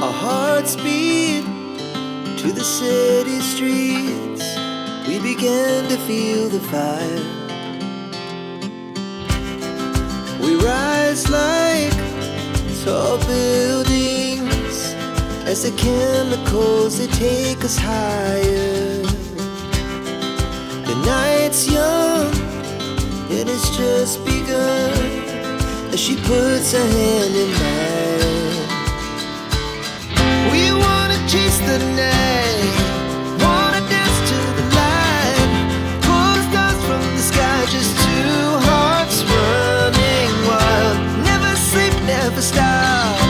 Our hearts beat to the city streets. We began to feel the fire. We rise like tall buildings as the chemicals, they take us higher. The night's young, it has just begun as she puts her hand in mine. We wanna chase the night, wanna dance to the light, pull the stars from the sky, just two hearts running wild. Never sleep, never stop.